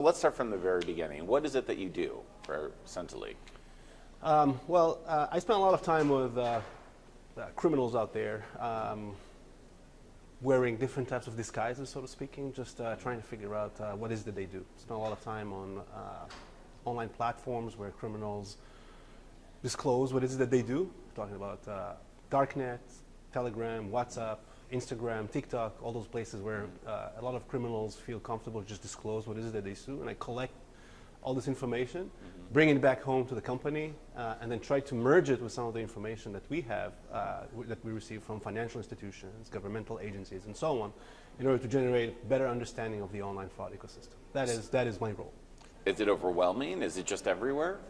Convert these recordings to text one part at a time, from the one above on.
Let's start from the very beginning. What is it that you do for SentiLink? I spent a lot of time with criminals out there, wearing different types of disguises, so to speaking, just trying to figure out what is it that they do. Spent a lot of time on online platforms where criminals disclose what it is that they do. Talking about Darknet, Telegram, WhatsApp, Instagram, TikTok, all those places where a lot of criminals feel comfortable to just disclose what it is that they do. And I collect all this information, bring it back home to the company, and then try to merge it with some of the information that we have, that we receive from financial institutions, governmental agencies, and so on, in order to generate a better understanding of the online fraud ecosystem. That is my role. Is it overwhelming? Is it just everywhere?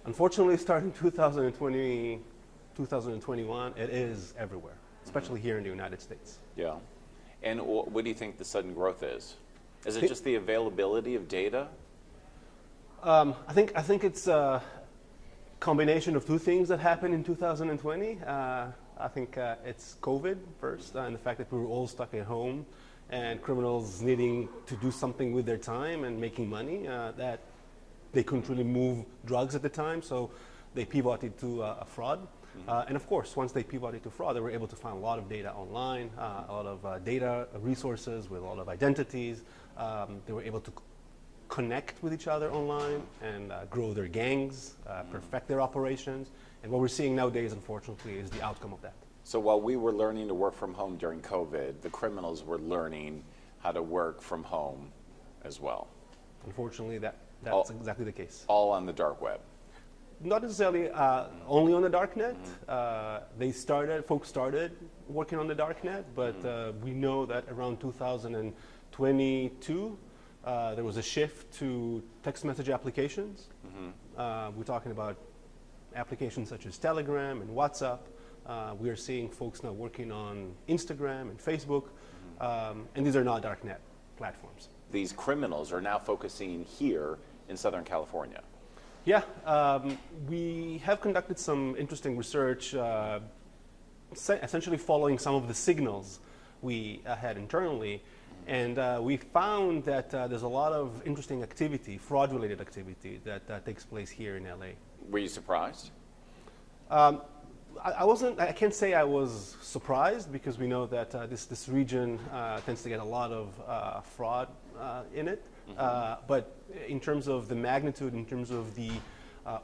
Unfortunately, starting 2020, 2021, it is everywhere, especially here in the United States. Yeah. And what do you think the sudden growth is? Is it just the availability of data? I think it's a combination of two things that happened in 2020. I think it's COVID first, and the fact that we were all stuck at home, and criminals needing to do something with their time and making money, that they couldn't really move drugs at the time, so they pivoted to a fraud. And of course, once they pivoted to fraud, they were able to find a lot of data online, a lot of data resources with a lot of identities. They were able to connect with each other online and grow their gangs, perfect their operations. And what we're seeing nowadays, unfortunately, is the outcome of that. So while we were learning to work from home during COVID, the criminals were learning how to work from home as well. Unfortunately, that's exactly the case. All on the dark web. Not necessarily only on the darknet. Folks started working on the darknet, but we know that around 2022, there was a shift to text message applications. We're talking about applications such as Telegram and WhatsApp. We are seeing folks now working on Instagram and Facebook, and these are not darknet platforms. These criminals are now focusing here in Southern California. Yeah, we have conducted some interesting research, essentially following some of the signals we had internally, and we found that there's a lot of interesting activity, fraud-related activity, that takes place here in LA. Were you surprised? I can't say I was surprised, because we know that this region tends to get a lot of fraud in it. But in terms of the magnitude, in terms of the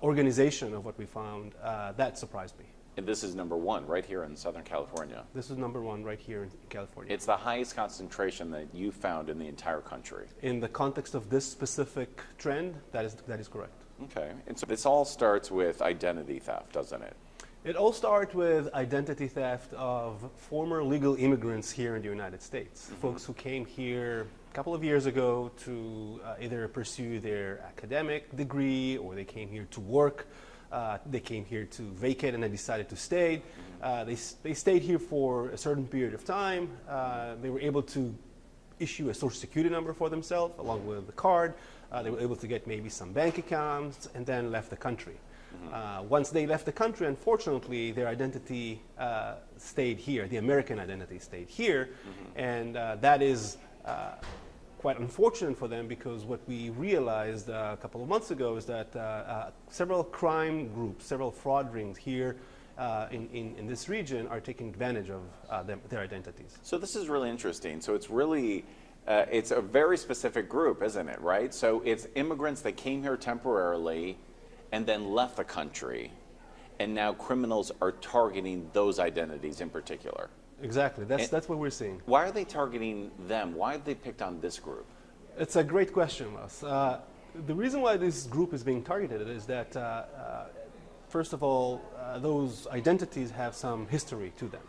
organization of what we found, that surprised me. And this is number one right here in Southern California. This is number one right here in California. It's the highest concentration that you found in the entire country. In the context of this specific trend, that is correct. Okay. And so this all starts with identity theft, doesn't it? It all starts with identity theft of former legal immigrants here in the United States. Folks who came here a couple of years ago to either pursue their academic degree, or they came here to work. They came here to vacate and they decided to stay. They stayed here for a certain period of time. They were able to issue a social security number for themselves along with the card. They were able to get maybe some bank accounts, and then left the country. Once they left the country, unfortunately, their identity stayed here. The American identity stayed here, and that is quite unfortunate for them, because what we realized a couple of months ago is that several crime groups, several fraud rings here in this region are taking advantage of their identities. So this is really interesting. So it's really, it's a very specific group, isn't it, right? So it's immigrants that came here temporarily and then left the country, and now criminals are targeting those identities in particular. Exactly, that's what we're seeing. Why are they targeting them? Why have they picked on this group? It's a great question, Russ. The reason why this group is being targeted is that, first of all, those identities have some history to them.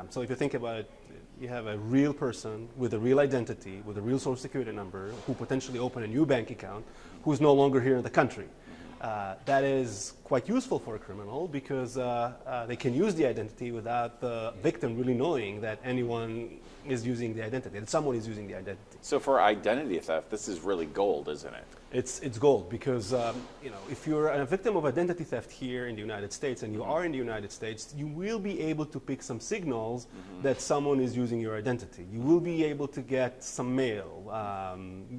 So if you think about it, you have a real person with a real identity, with a real social security number, who potentially opened a new bank account, who's no longer here in the country. That is quite useful for a criminal because they can use the identity without the victim really knowing that anyone is using the identity, that someone is using the identity. So for identity theft, this is really gold, isn't it? It's gold because if you're a victim of identity theft here in the United States and you are in the United States, you will be able to pick some signals that someone is using your identity. You will be able to get some mail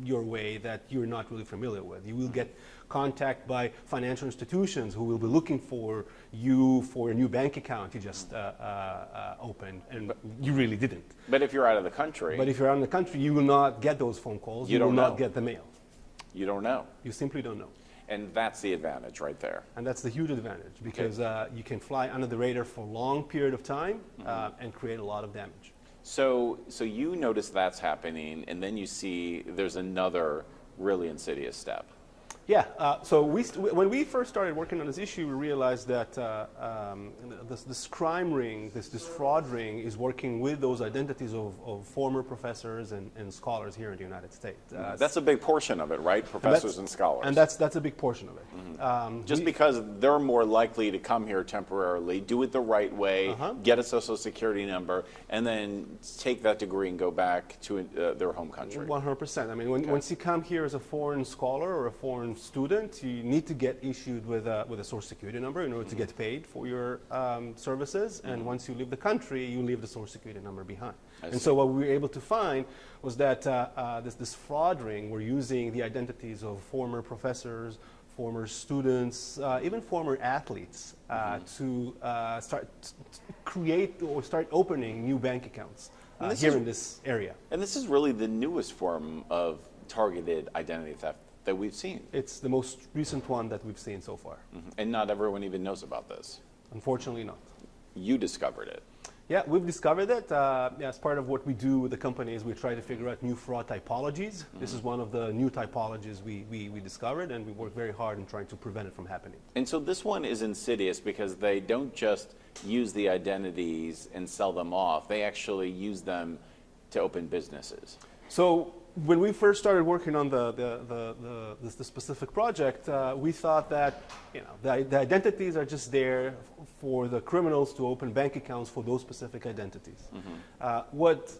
your way that you're not really familiar with. You will get contact by financial institutions who will be looking for you for a new bank account you just opened and you really didn't. But if you're out of the country... But if you're out of the country, you will not get those phone calls. You will not get the mail. You don't know. You simply don't know. And that's the advantage right there. And that's the huge advantage because you can fly under the radar for a long period of time and create a lot of damage. So you notice that's happening, and then you see there's another really insidious step. Yeah, so when we first started working on this issue, we realized that this crime ring, this fraud ring is working with those identities of former professors and scholars here in the United States. That's a big portion of it, right? Professors and scholars. And that's a big portion of it. Just because they're more likely to come here temporarily, do it the right way, get a social security number, and then take that degree and go back to their home country. 100%. I mean, once you come here as a foreign scholar or a foreign student, you need to get issued with a social security number in order to get paid for your services. And once you leave the country, you leave the social security number behind. And so what we were able to find was that this fraud ring were using the identities of former professors, former students, even former athletes to create or start opening new bank accounts here in this area. And this is really the newest form of targeted identity theft that we've seen. It's the most recent one that we've seen so far. And not everyone even knows about this. Unfortunately not. You discovered it. Yeah, we've discovered it. As part of what we do with the company is we try to figure out new fraud typologies. This is one of the new typologies we discovered, and we work very hard in trying to prevent it from happening. And so this one is insidious because they don't just use the identities and sell them off. They actually use them to open businesses. So when we first started working on the specific project, we thought that the identities are just there for the criminals to open bank accounts for those specific identities. What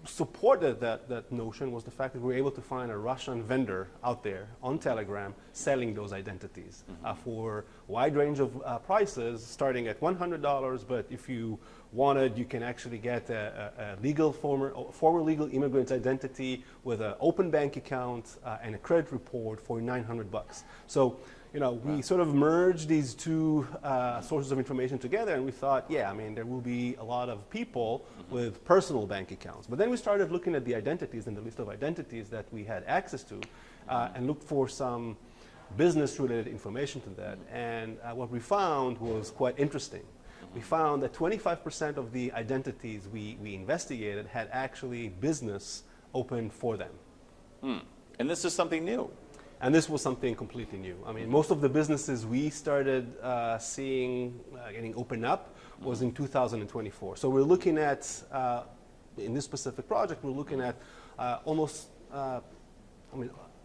supported that notion was the fact that we were able to find a Russian vendor out there on Telegram selling those identities for a wide range of prices, starting at $100, but if you wanted, you can actually get a former legal immigrant identity with an open bank account and a credit report for $900. So, we sort of merged these two sources of information together, and we thought, yeah, I mean, there will be a lot of people with personal bank accounts. But then we started looking at the identities and the list of identities that we had access to and looked for some business-related information to that. And what we found was quite interesting. We found that 25% of the identities we investigated had actually business open for them. And this is something new. And this was something completely new. I mean, most of the businesses we started seeing getting opened up was in 2024. So we're looking at, in this specific project, we're looking at almost,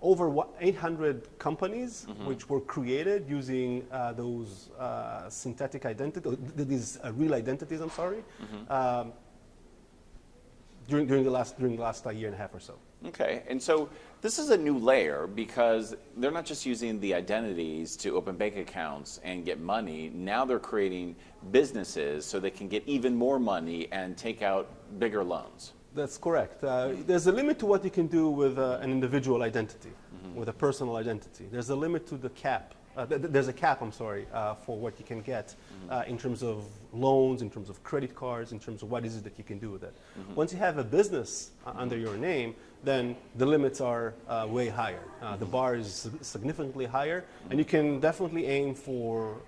over 800 companies which were created using those synthetic identities, these real identities, I'm sorry, during the last year and a half or so. Okay, and so this is a new layer because they're not just using the identities to open bank accounts and get money. Now they're creating businesses so they can get even more money and take out bigger loans. That's correct. There's a limit to what you can do with an individual identity, with a personal identity. There's a limit to the cap. There's a cap, I'm sorry, for what you can get in terms of loans, in terms of credit cards, in terms of what is it that you can do with it. Once you have a business under your name, then the limits are way higher. The bar is significantly higher, and you can definitely aim for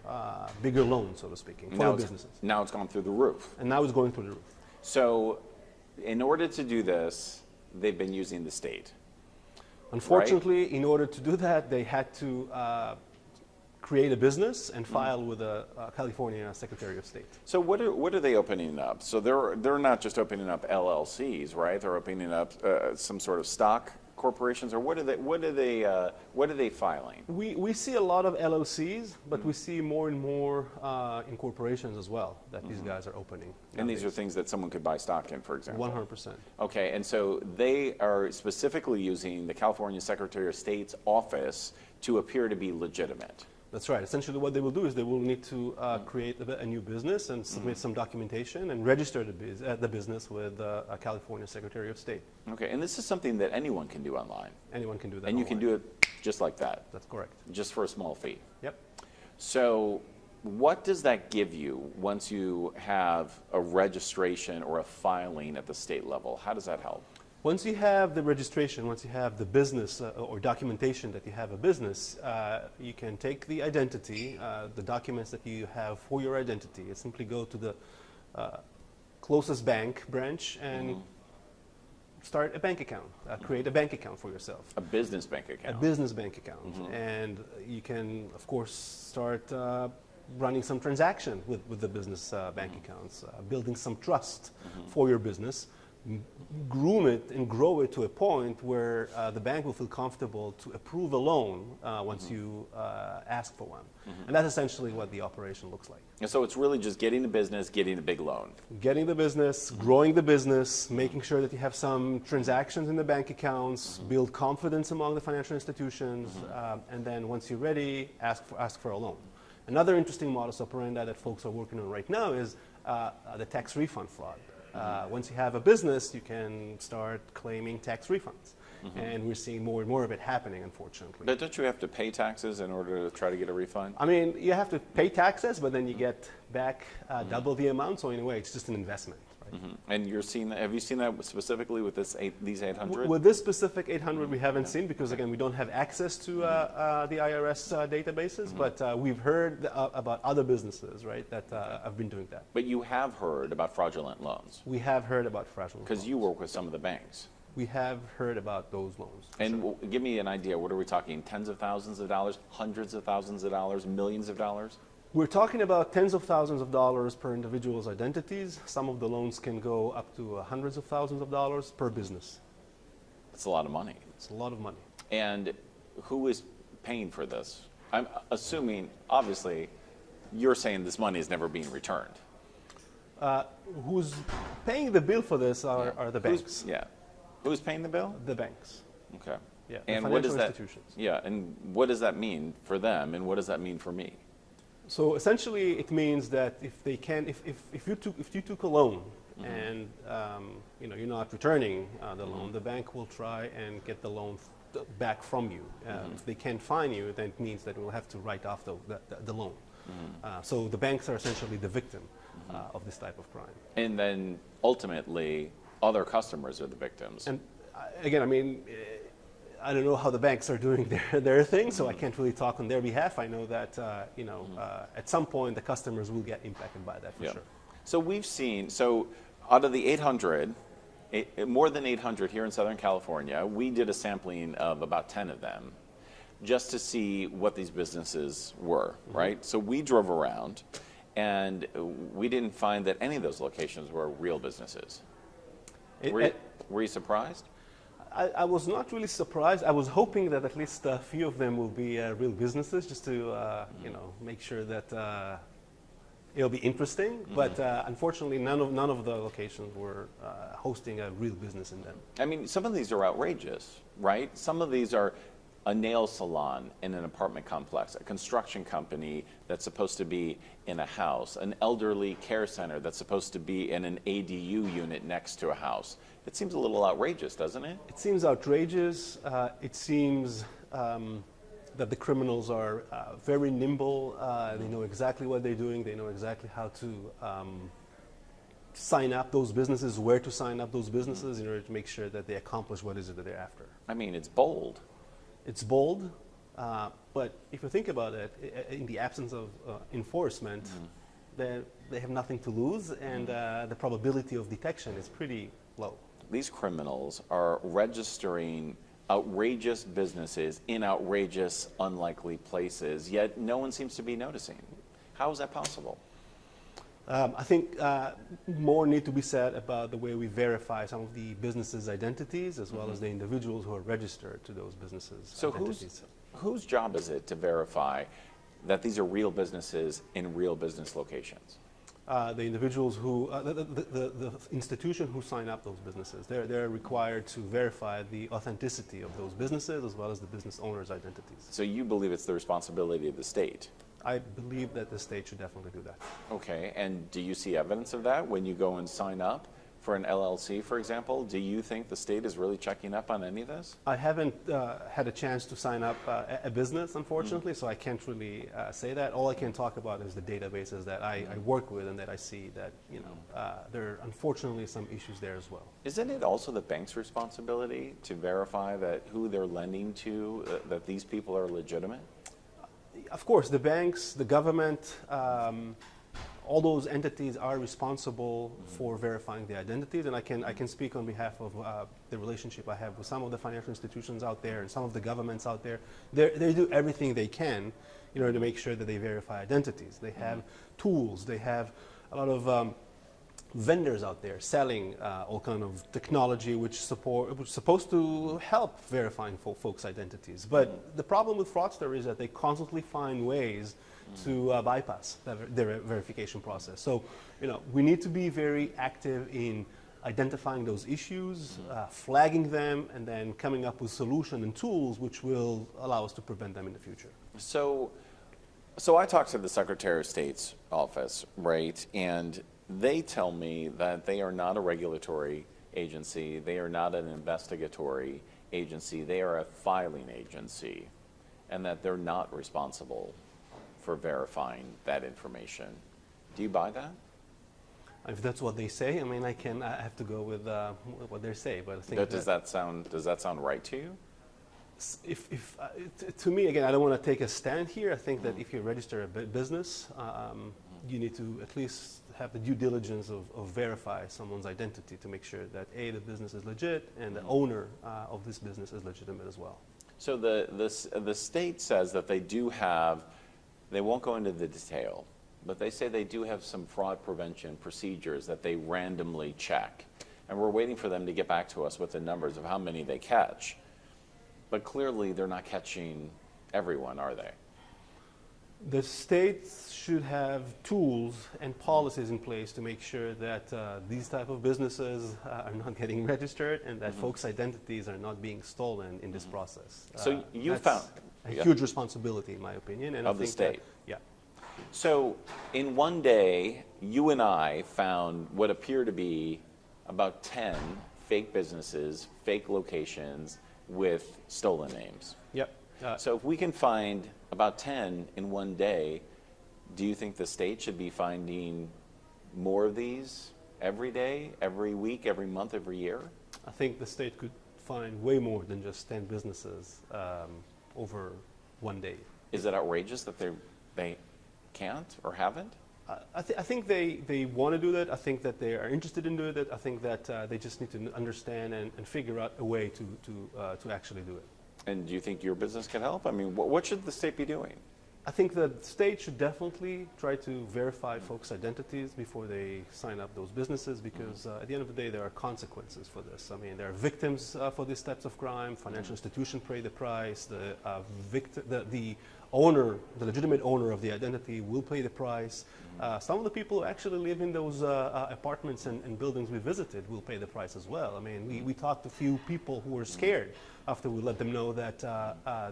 bigger loans, so to speak, for businesses. Now it's gone through the roof. And now it's going through the roof. So in order to do this, they've been using the state. Unfortunately, right? In order to do that, they had to create a business and file with the California Secretary of State. So what are they opening up? So they're not just opening up LLCs, right? They're opening up some sort of stock corporations, or what are they filing? We see a lot of LLCs, but we see more and more in corporations as well that these guys are opening. And these are things that someone could buy stock in, for example. 100%. Okay, and so they are specifically using the California Secretary of State's office to appear to be legitimate. That's right. Essentially what they will do is they will need to create a new business and submit some documentation and register the business with the California Secretary of State. Okay, and this is something that anyone can do online. Anyone can do that And you online. can do it just like that. That's correct. Just for a small fee. Yep. So what does that give you once you have a registration or a filing at the state level? How does that help? Once you have the registration, once you have the business or documentation that you have a business, you can take the identity, the documents that you have for your identity, and simply go to the closest bank branch and start a bank account, create a bank account for yourself. A business bank account. A business bank account. And you can, of course, start running some transaction with the business bank accounts, building some trust for your business, groom it and grow it to a point where the bank will feel comfortable to approve a loan once you ask for one. And that's essentially what the operation looks like. And so it's really just getting the business, getting the big loan. Getting the business, growing the business, making sure that you have some transactions in the bank accounts, build confidence among the financial institutions, and then once you're ready, ask for a loan. Another interesting modus operandi that folks are working on right now is the tax refund fraud. Once you have a business, you can start claiming tax refunds. And we're seeing more and more of it happening, unfortunately. But don't you have to pay taxes in order to try to get a refund? I mean, you have to pay taxes, but then you get back double the amount. So in a way, it's just an investment. Right? And you're seeing that, have you seen that specifically with these 800? With this specific 800, we haven't seen because, again, we don't have access to the IRS databases. But we've heard about other businesses, right, that have been doing that. But you have heard about fraudulent loans. We have heard about fraudulent Because loans. you work with some of the banks. We have heard about those loans. And give me an idea, what are we talking? Tens of thousands of dollars, hundreds of thousands of dollars, millions of dollars? We're talking about tens of thousands of dollars per individual's identities. Some of the loans can go up to hundreds of thousands of dollars per business. That's a lot of money. It's a lot of money. And who is paying for this? I'm assuming, obviously, you're saying this money is never being returned. Who's paying the bill for this are the banks. Who's paying the bill? The banks. Okay. Yeah. And the what does financial that? institutions. Yeah. And what does that mean for them? And what does that mean for me? So essentially, it means that if you took a loan and you're not returning the loan, the bank will try and get the loan back from you. If they can't find you, then it means that we'll have to write off the loan. So the banks are essentially the victim of this type of crime. And then ultimately, other customers are the victims. And again, I mean, I don't know how the banks are doing their thing, so I can't really talk on their behalf. I know that at some point the customers will get impacted by that for sure. So we've seen, out of the 800, more than 800 here in Southern California, we did a sampling of about 10 of them just to see what these businesses were, right? So we drove around and we didn't find that any of those locations were real businesses. Were you surprised? I was not really surprised. I was hoping that at least a few of them will be real businesses, just to make sure that it'll be interesting. But unfortunately, none of the locations were hosting a real business in them. I mean, some of these are outrageous, right? Some of these are a nail salon in an apartment complex, a construction company that's supposed to be in a house, an elderly care center that's supposed to be in an ADU unit next to a house. It seems a little outrageous, doesn't it? It seems outrageous. It seems that the criminals are very nimble. They know exactly what they're doing. They know exactly how to sign up those businesses, where to sign up those businesses in order to make sure that they accomplish what is it that they're after. I mean, it's bold. It's bold, but if you think about it, in the absence of enforcement, they have nothing to lose, and the probability of detection is pretty low. These criminals are registering outrageous businesses in outrageous, unlikely places, yet no one seems to be noticing. How is that possible? I think more need to be said about the way we verify some of the businesses' identities as well as the individuals who are registered to those businesses' So identities. whose job is it to verify that these are real businesses in real business locations? The individuals who, the institution who sign up those businesses, they're required to verify the authenticity of those businesses as well as the business owners' identities. So you believe it's the responsibility of the state? I believe that the state should definitely do that. Okay, and do you see evidence of that when you go and sign up for an LLC, for example? Do you think the state is really checking up on any of this? I haven't had a chance to sign up a business, unfortunately, so I can't really say that. All I can talk about is the databases that I work with and that I see that, there are unfortunately some issues there as well. Isn't it also the bank's responsibility to verify that who they're lending to, that these people are legitimate? Of course, the banks, the government, all those entities are responsible for verifying the identities, and I can speak on behalf of the relationship I have with some of the financial institutions out there and some of the governments out there. They do everything they can in order to make sure that they verify identities. They have tools. They have a lot of vendors out there selling all kind of technology which is supposed to help verifying folks' identities. But the problem with fraudsters is that they constantly find ways to bypass their verification process. So, we need to be very active in identifying those issues, flagging them, and then coming up with solutions and tools which will allow us to prevent them in the future. So I talked to the Secretary of State's office, right? And they tell me that they are not a regulatory agency. They are not an investigatory agency. They are a filing agency, and that they're not responsible for verifying that information. Do you buy that? If that's what they say, I mean, I have to go with what they say. But I think does that sound right to you? To me, again, I don't want to take a stand here. I think that if you register a business, you need to at least have the due diligence of verify someone's identity to make sure that A, the business is legit, and the owner of this business is legitimate as well. So the state says that they won't go into the detail, but they say they do have some fraud prevention procedures that they randomly check. And we're waiting for them to get back to us with the numbers of how many they catch. But clearly they're not catching everyone, are they? The states should have tools and policies in place to make sure that these type of businesses are not getting registered and that folks' identities are not being stolen in this process. So you that's found a huge responsibility, in my opinion, and of I the think state. Yeah. So in one day, you and I found what appear to be about 10 fake businesses, fake locations with stolen names. Yep. So if we can find about 10 in one day, do you think the state should be finding more of these every day, every week, every month, every year? I think the state could find way more than just 10 businesses over one day. Is it outrageous that they can't or haven't? I think they want to do that. I think that they are interested in doing it. I think that they just need to understand and figure out a way to actually do it. And do you think your business can help? I mean, what should the state be doing? I think the state should definitely try to verify folks' identities before they sign up those businesses, because at the end of the day, there are consequences for this. I mean, there are victims for these types of crime. Financial institutions pay the price. The owner, the legitimate owner of the identity, will pay the price. Some of the people who actually live in those apartments and buildings we visited will pay the price as well. I mean, we talked to a few people who were scared after we let them know that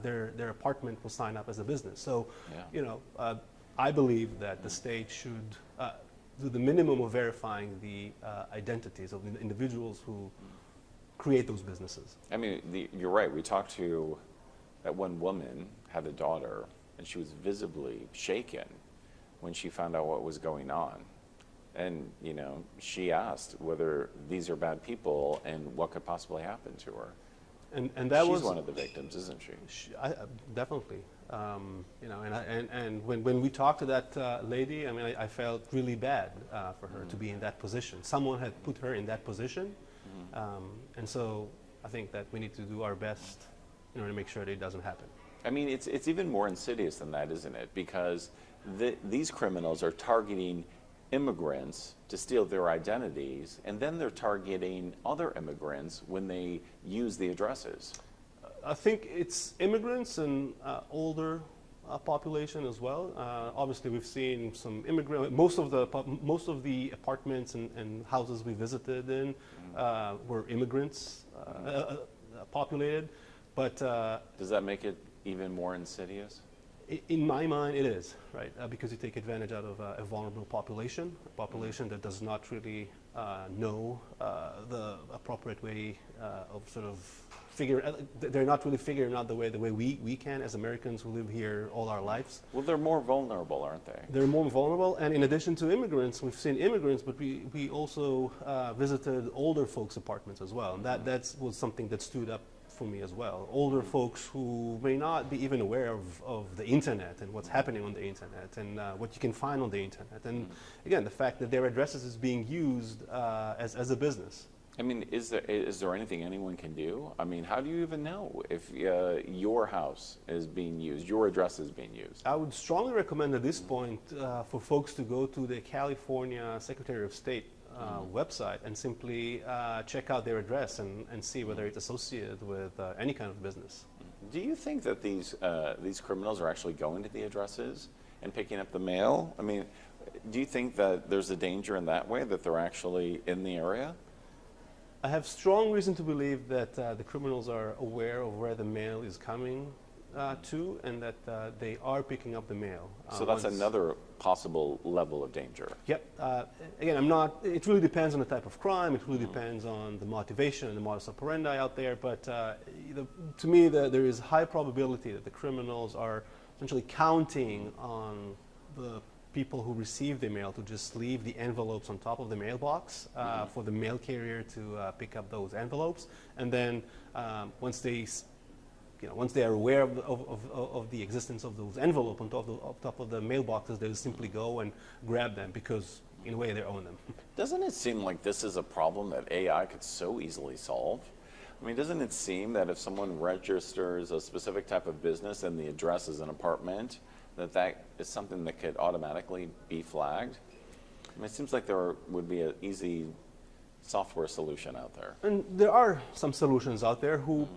their apartment was signed up as a business. So, I believe that the state should do the minimum of verifying the identities of the individuals who create those businesses. I mean, you're right. We talked to that one woman, had a daughter, and she was visibly shaken when she found out what was going on. And, she asked whether these are bad people and what could possibly happen to her. And that She's one of the victims, isn't she? Definitely. And when we talked to that lady, I mean, I felt really bad for her to be in that position. Someone had put her in that position. And so I think that we need to do our best in order to make sure that it doesn't happen. I mean, it's even more insidious than that, isn't it? Because these criminals are targeting immigrants to steal their identities, and then they're targeting other immigrants when they use the addresses. I think it's immigrants and older population as well. Obviously, we've seen some immigrant. Most of the apartments and houses we visited in were immigrants populated. But does that make it even more insidious? In my mind, it is, right? Because you take advantage out of a vulnerable population, a population that does not really know the appropriate way of sort of they're not really figuring out the way we can as Americans who live here all our lives. Well, they're more vulnerable, aren't they? They're more vulnerable, and in addition to immigrants, we've seen immigrants, but we also visited older folks' apartments as well, and that was something that stood up for me as well. Older folks who may not be even aware of the internet and what's happening on the internet and what you can find on the internet. And again, the fact that their addresses is being used as a business. I mean, is there anything anyone can do? I mean, how do you even know if your house is being used, your address is being used? I would strongly recommend at this point for folks to go to the California Secretary of State website and simply check out their address and see whether it's associated with any kind of business. Do you think that these criminals are actually going to the addresses and picking up the mail? I mean, do you think that there's a danger in that way, that they're actually in the area? I have strong reason to believe that the criminals are aware of where the mail is coming to, and that they are picking up the mail. So that's another possible level of danger. Yep. Again, it really depends on the type of crime. It really depends on the motivation and the modus operandi out there. But to me, there is high probability that the criminals are essentially counting on the people who receive the mail to just leave the envelopes on top of the mailbox for the mail carrier to pick up those envelopes, and then once they are aware of the existence of those envelopes on top of the mailboxes, they'll simply go and grab them because, in a way, they own them. Doesn't it seem like this is a problem that AI could so easily solve? I mean, doesn't it seem that if someone registers a specific type of business and the address is an apartment, that is something that could automatically be flagged? I mean, it seems like there would be an easy software solution out there. And there are some solutions out there who,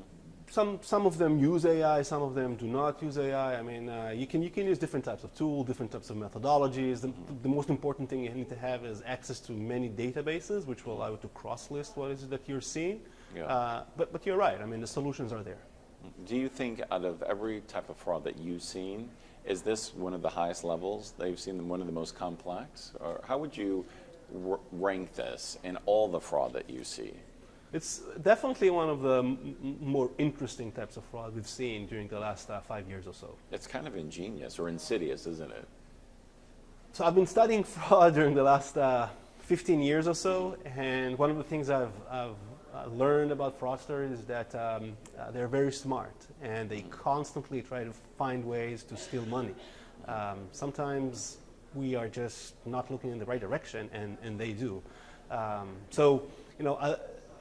some of them use AI, some of them do not use AI. I mean, you can use different types of tools, different types of methodologies. The most important thing you need to have is access to many databases, which will allow you to cross-list what is it that you're seeing. Yeah. But you're right. I mean, the solutions are there. Do you think out of every type of fraud that you've seen, is this one of the highest levels that you've seen, one of the most complex? Or how would you rank this in all the fraud that you see? It's definitely one of the more interesting types of fraud we've seen during the last 5 years or so. It's kind of ingenious or insidious, isn't it? So I've been studying fraud during the last 15 years or so, and one of the things I've learned about fraudsters is that they're very smart, and they constantly try to find ways to steal money. Sometimes we are just not looking in the right direction, and they do. So,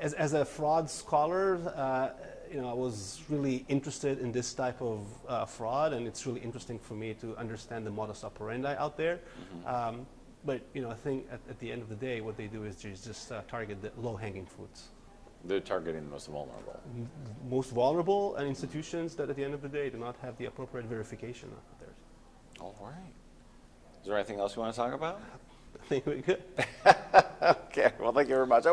as a fraud scholar, I was really interested in this type of fraud, and it's really interesting for me to understand the modus operandi out there. But I think at the end of the day, what they do is just target the low-hanging fruits. They're targeting the most vulnerable. Most vulnerable, and institutions that at the end of the day do not have the appropriate verification of theirs. All right. Is there anything else you want to talk about? I think we could. Okay. Well, thank you very much.